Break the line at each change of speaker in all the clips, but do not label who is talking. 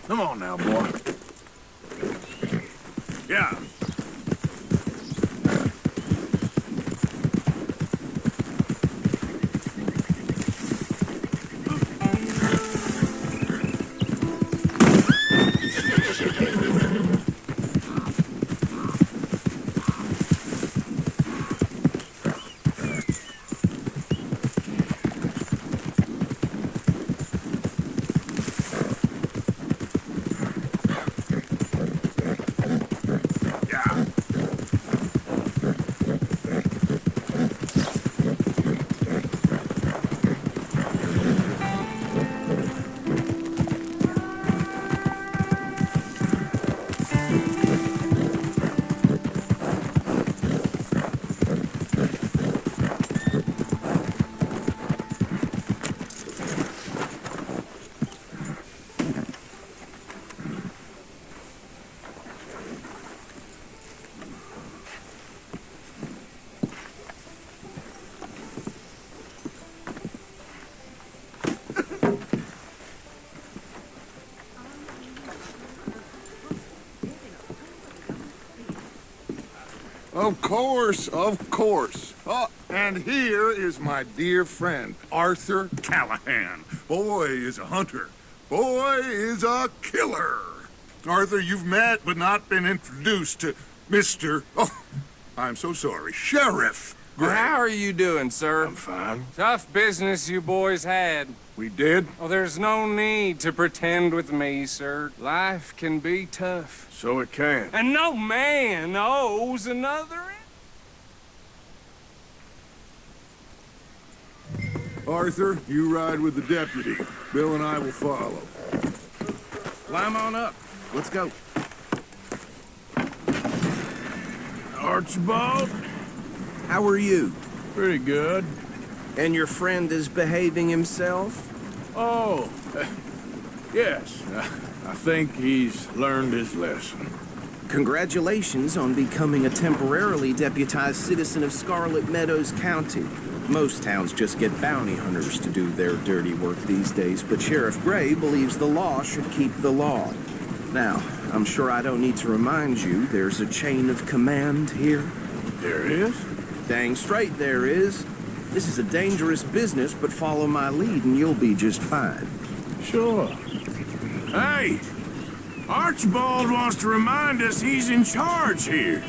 Come on now, boy. Yeah.
Of course, of course. Oh, and here is my dear friend, Arthur Callahan. Boy is a hunter. Boy is a killer. Arthur, you've met but not been introduced to Mr. Oh, I'm so sorry, Sheriff Gray.
How are you doing, sir?
I'm fine.
Tough business you boys had.
We did?
Oh, there's no need to pretend with me, sir. Life can be tough.
So it can.
And no man owes another.
Arthur, you ride with the deputy. Bill and I will follow.
Climb on up. Let's go.
Archibald?
How are you?
Pretty good.
And your friend is behaving himself?
Oh, yes. I think he's learned his lesson.
Congratulations on becoming a temporarily deputized citizen of Scarlet Meadows County. Most towns just get bounty hunters to do their dirty work these days, but Sheriff Gray believes the law should keep the law. Now, I'm sure I don't need to remind you there's a chain of command here.
There is?
Dang straight there is. This is a dangerous business, but follow my lead and you'll be just fine.
Sure. Hey! Archibald wants to remind us he's in charge here.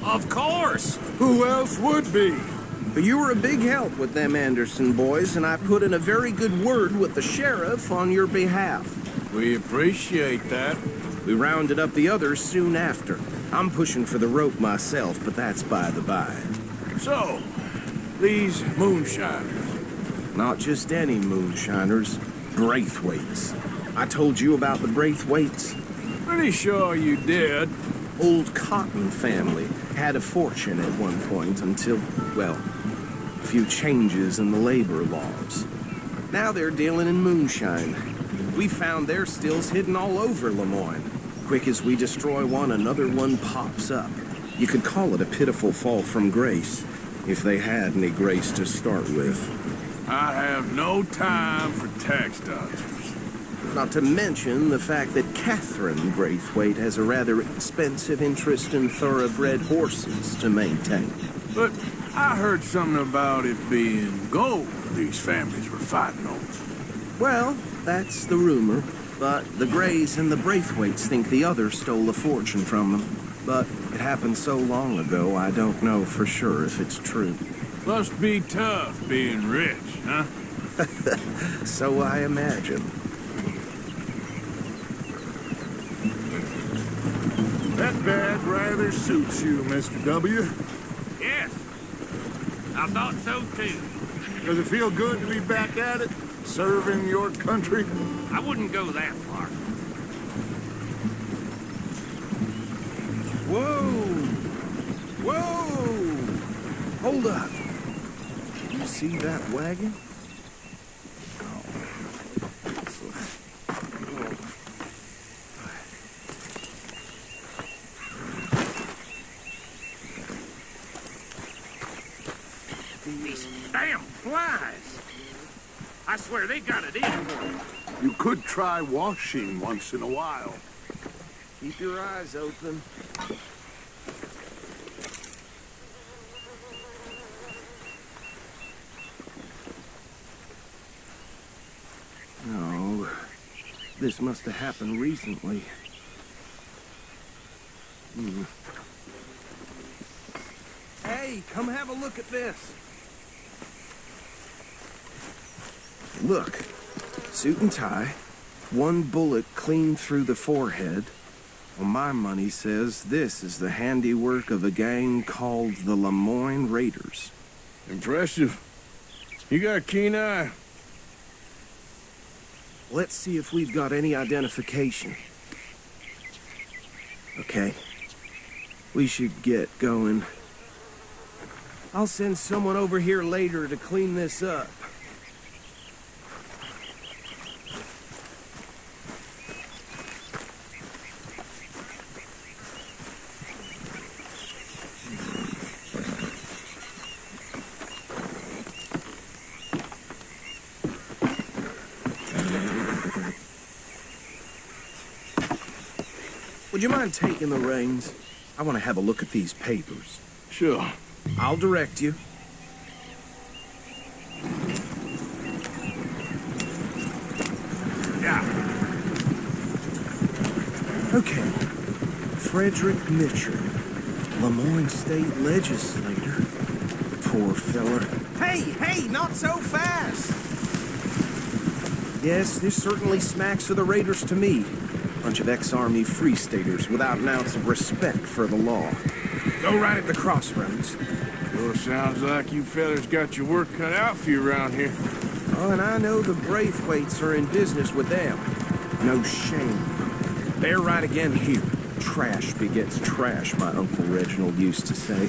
Of course.
Who else would be?
But you were a big help with them Anderson boys, and I put in a very good word with the sheriff on your behalf.
We appreciate that.
We rounded up the others soon after. I'm pushing for the rope myself, but that's by the by.
So, these moonshiners.
Not just any moonshiners, Braithwaites. I told you about the Braithwaites.
Pretty sure you did.
Old Cotton family had a fortune at one point until, well, a few changes in the labor laws. Now they're dealing in moonshine. We found their stills hidden all over Lemoyne. Quick as we destroy one, another one pops up. You could call it a pitiful fall from grace, if they had any grace to start with.
I have no time for tax dodgers.
Not to mention the fact that Catherine Braithwaite has a rather expensive interest in thoroughbred horses to maintain.
But I heard something about it being gold these families were fighting over.
Well, that's the rumor. But the Grays and the Braithwaites think the other stole a fortune from them. But it happened so long ago, I don't know for sure if it's true.
Must be tough being rich, huh?
So I imagine.
That bag rather suits you, Mr. W.
Yes, I thought so too.
Does it feel good to be back at it? Serving your country?
I wouldn't go that far.
Whoa! Whoa! Hold up. You see that wagon?
These damn flies. I swear they got it in for me.
You could try washing once in a while.
Keep your eyes open. No, this must have happened recently. Hey, come have a look at this. Look, suit and tie, one bullet clean through the forehead. Well, my money says this is the handiwork of a gang called the Lemoyne Raiders.
Impressive. You got a keen eye.
Let's see if we've got any identification. Okay. We should get going. I'll send someone over here later to clean this up. Would you mind taking the reins? I want to have a look at these papers.
Sure.
I'll direct you.
Yeah.
Okay. Frederick Mitchell, Lemoyne State Legislator. Poor feller. Hey, not so fast! Yes, this certainly smacks of the Raiders to me. Bunch of ex-Army Free Staters without an ounce of respect for the law. Go right at the crossroads.
Sure sounds like you fellas got your work cut out for you around here.
Oh, and I know the Braithwaites are in business with them. No shame. They're right again here. Trash begets trash, my Uncle Reginald used to say.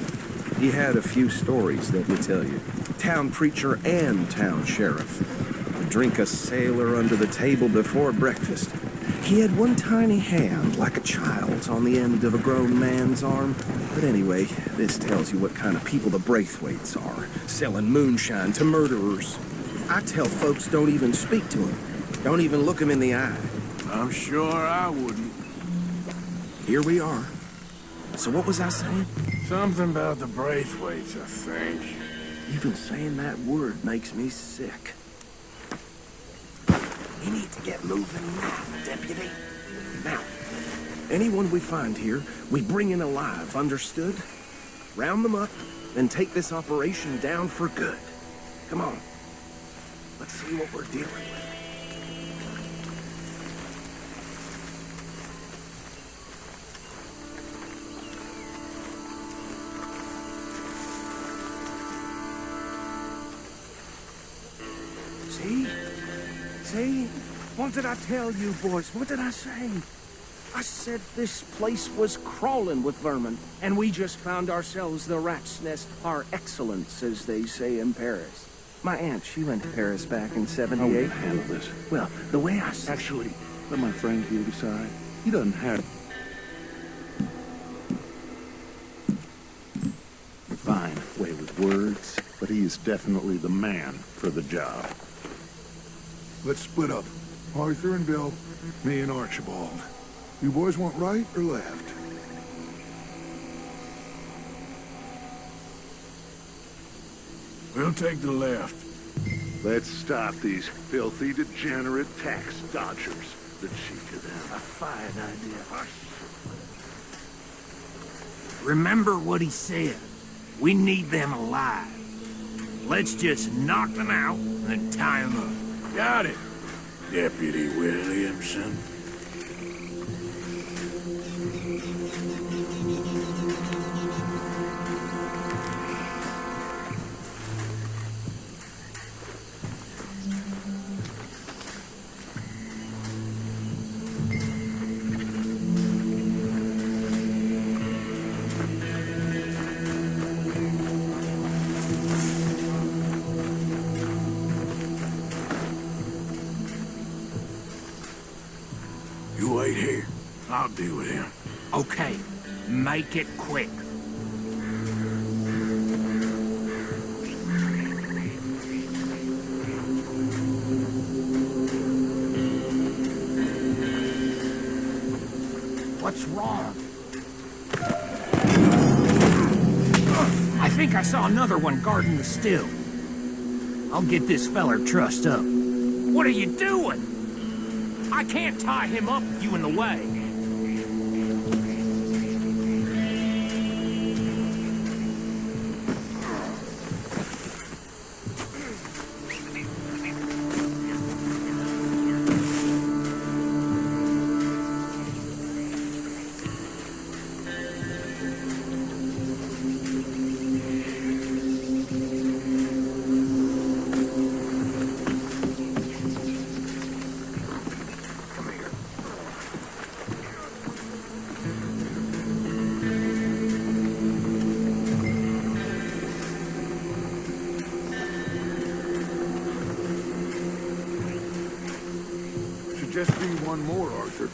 He had a few stories, let me tell you. Town preacher and town sheriff. Would drink a sailor under the table before breakfast. He had one tiny hand, like a child's, on the end of a grown man's arm. But anyway, this tells you what kind of people the Braithwaites are, selling moonshine to murderers. I tell folks don't even speak to them. Don't even look them in the eye.
I'm sure I wouldn't.
Here we are. So what was I saying?
Something about the Braithwaites, I think.
Even saying that word makes me sick. We need to get moving now, Deputy. Now, anyone we find here, we bring in alive, understood? Round them up, then take this operation down for good. Come on. Let's see what we're dealing with. See? What did I tell you, boys? What did I say? I said this place was crawling with vermin, and we just found ourselves the rat's nest par excellence, as they say in Paris. My aunt, she went to Paris back in '78.
Handle this.
Well, the way I...
Actually, let my friend here decide. He doesn't have... Fine way with words, but he is definitely the man for the job. Let's split up. Arthur and Bill, me and Archibald. You boys want right or left?
We'll take the left.
Let's stop these filthy, degenerate tax dodgers. The cheek of them.
A fine idea. Remember what he said. We need them alive. Let's just knock them out and then tie them up.
Got it, Deputy Williamson. You wait here. I'll deal with him.
Okay, make it quick. What's wrong? I think I saw another one guarding the still. I'll get this feller trussed up. What are you doing? I can't tie him up with you in the way.
Just be one more, Arthur.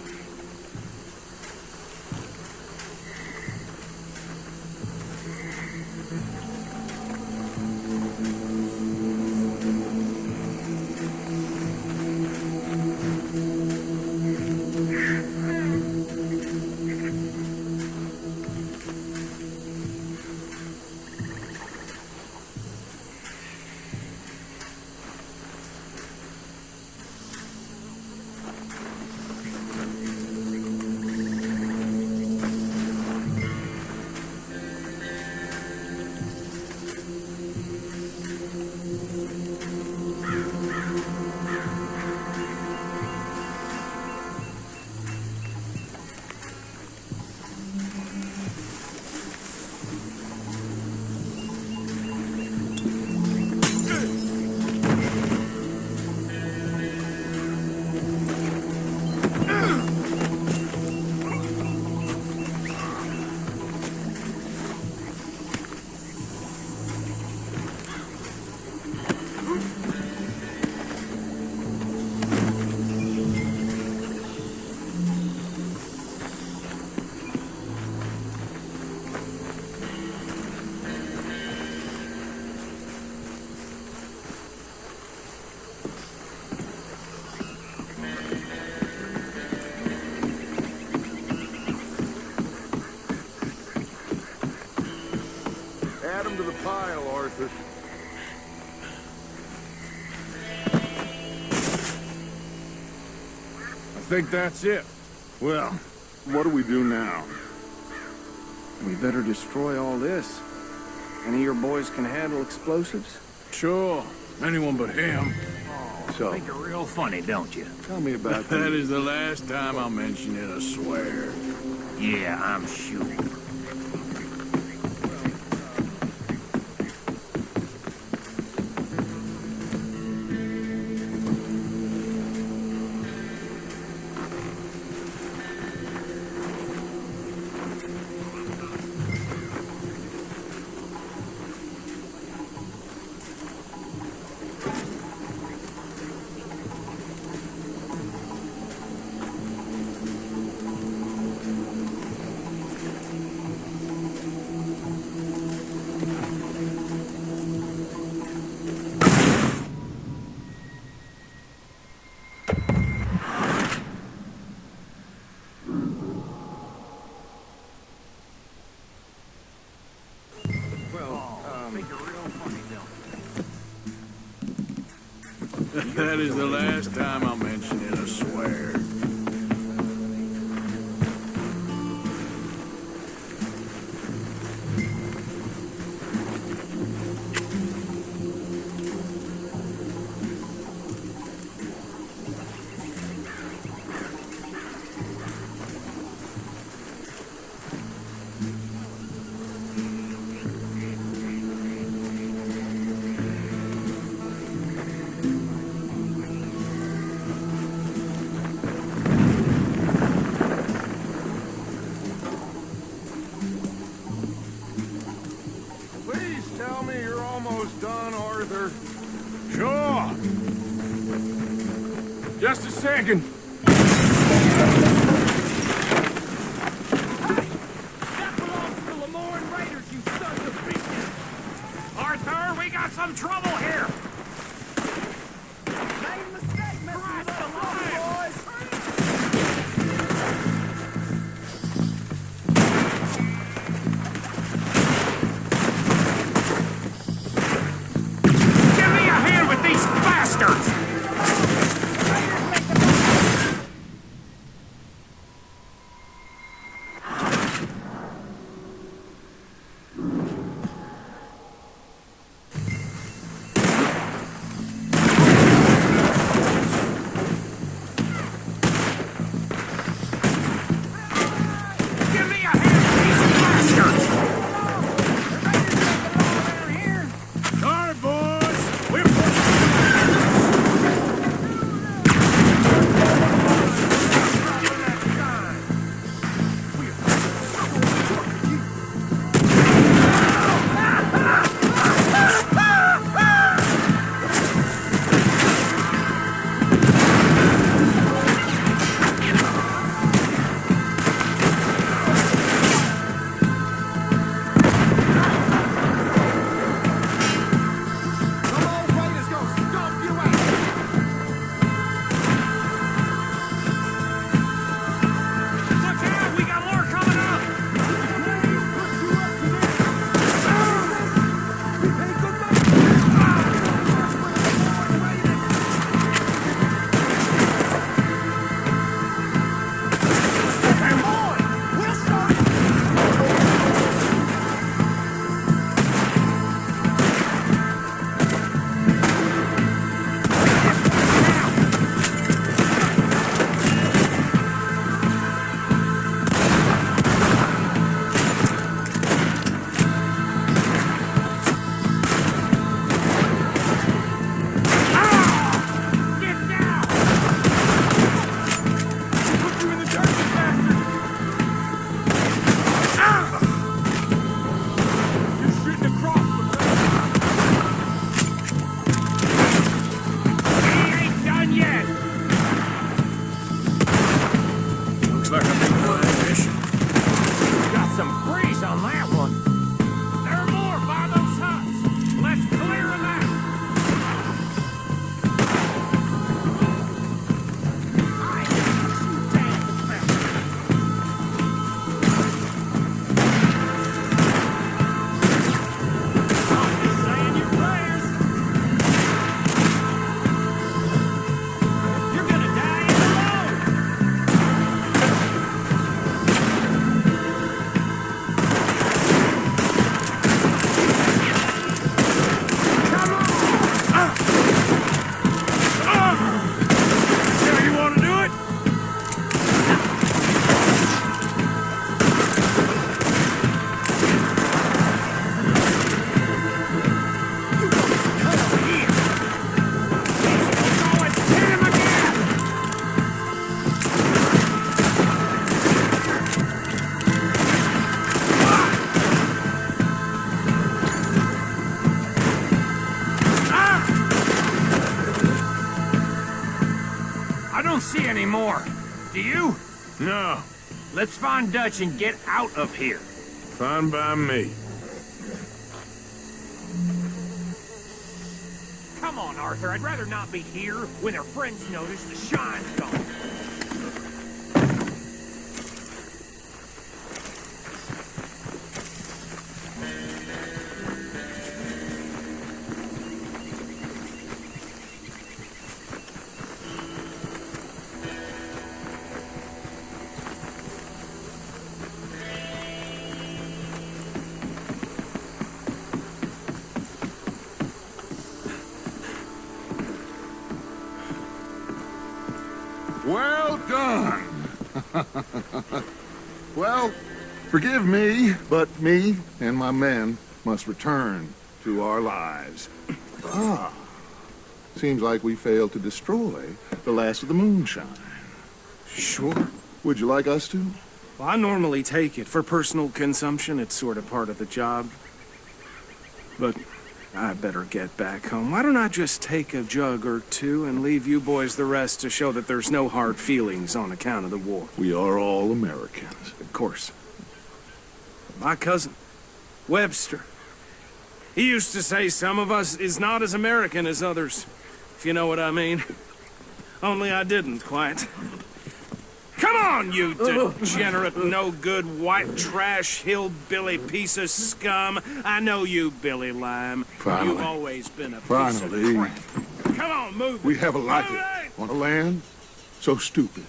Add them to the pile, Arthur.
I think that's it.
Well, what do we do now?
We better destroy all this. Any of your boys can handle explosives?
Sure. Anyone but him.
So,
Think you're real funny, don't you?
tell me about
That
that.
is the last time I'll mention it, I swear.
Yeah, I'm sure. Think you're real funny, don't you?
That is the last time I'll mention it, I swear.
Please tell me you're almost done, Arthur.
Sure. Just a second.
That belongs to the Lemoyne Raiders, you sons of bitches! Arthur, we got some trouble here! Main mistake, Mr. Little boys! don't see any more. Do you?
No,
Let's find Dutch and get out of here.
fine by me.
Come on, Arthur. I'd rather not be here when our friends notice the shine's gone.
Well done. Well, forgive me, but me and my men must return to our lives. Seems like we failed to destroy the last of the moonshine.
Sure.
Would you like us to?
Well, I normally take it. For personal consumption, it's sort of part of the job. But I better get back home. Why don't I just take a jug or two and leave you boys the rest to show that there's no hard feelings on account of the war?
We are all Americans.
Of course. My cousin, Webster, he used to say some of us is not as American as others, if you know what I mean. Only I didn't quite. Come on, you degenerate, no-good, white trash, hillbilly piece of scum. I know you, Billy Lime.
Finally.
You've always been a piece
Finally.
of crap. Come on, move
We
it.
have a like
Move
it. On a land so stupid,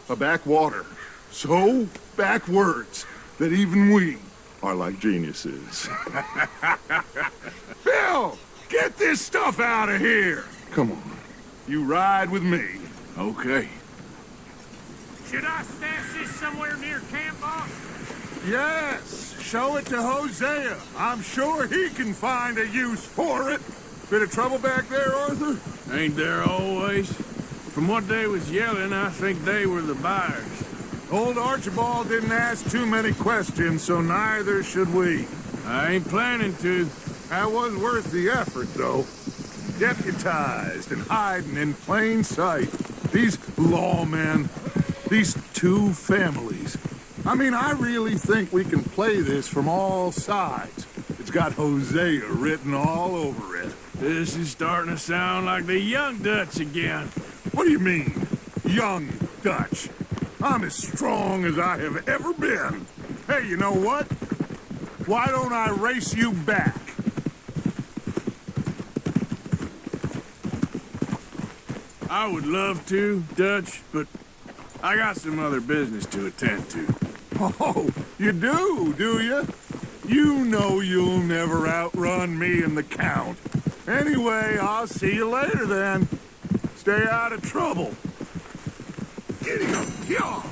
a backwater so backwards that even we are like geniuses. Bill, get this stuff out of here. Come on, you ride with me.
Okay.
Should I stash this somewhere near camp, boss?
Yes, show it to Hosea. I'm sure he can find a use for it. Bit of trouble back there, Arthur?
Ain't there always? From what they was yelling, I think they were the buyers.
Old Archibald didn't ask too many questions, so neither should we.
I ain't planning to.
That was worth the effort, though. Deputized and hiding in plain sight. These lawmen, these two families. I mean, I really think we can play this from all sides. It's got Hosea written all over it.
This is starting to sound like the young Dutch again.
What do you mean, young Dutch? I'm as strong as I have ever been. Hey, you know what? Why don't I race you back?
I would love to, Dutch, but I got some other business to attend to.
Oh, you do you? You know you'll never outrun me and the Count. Anyway, I'll see you later then. Stay out of trouble. Get him! Yeah.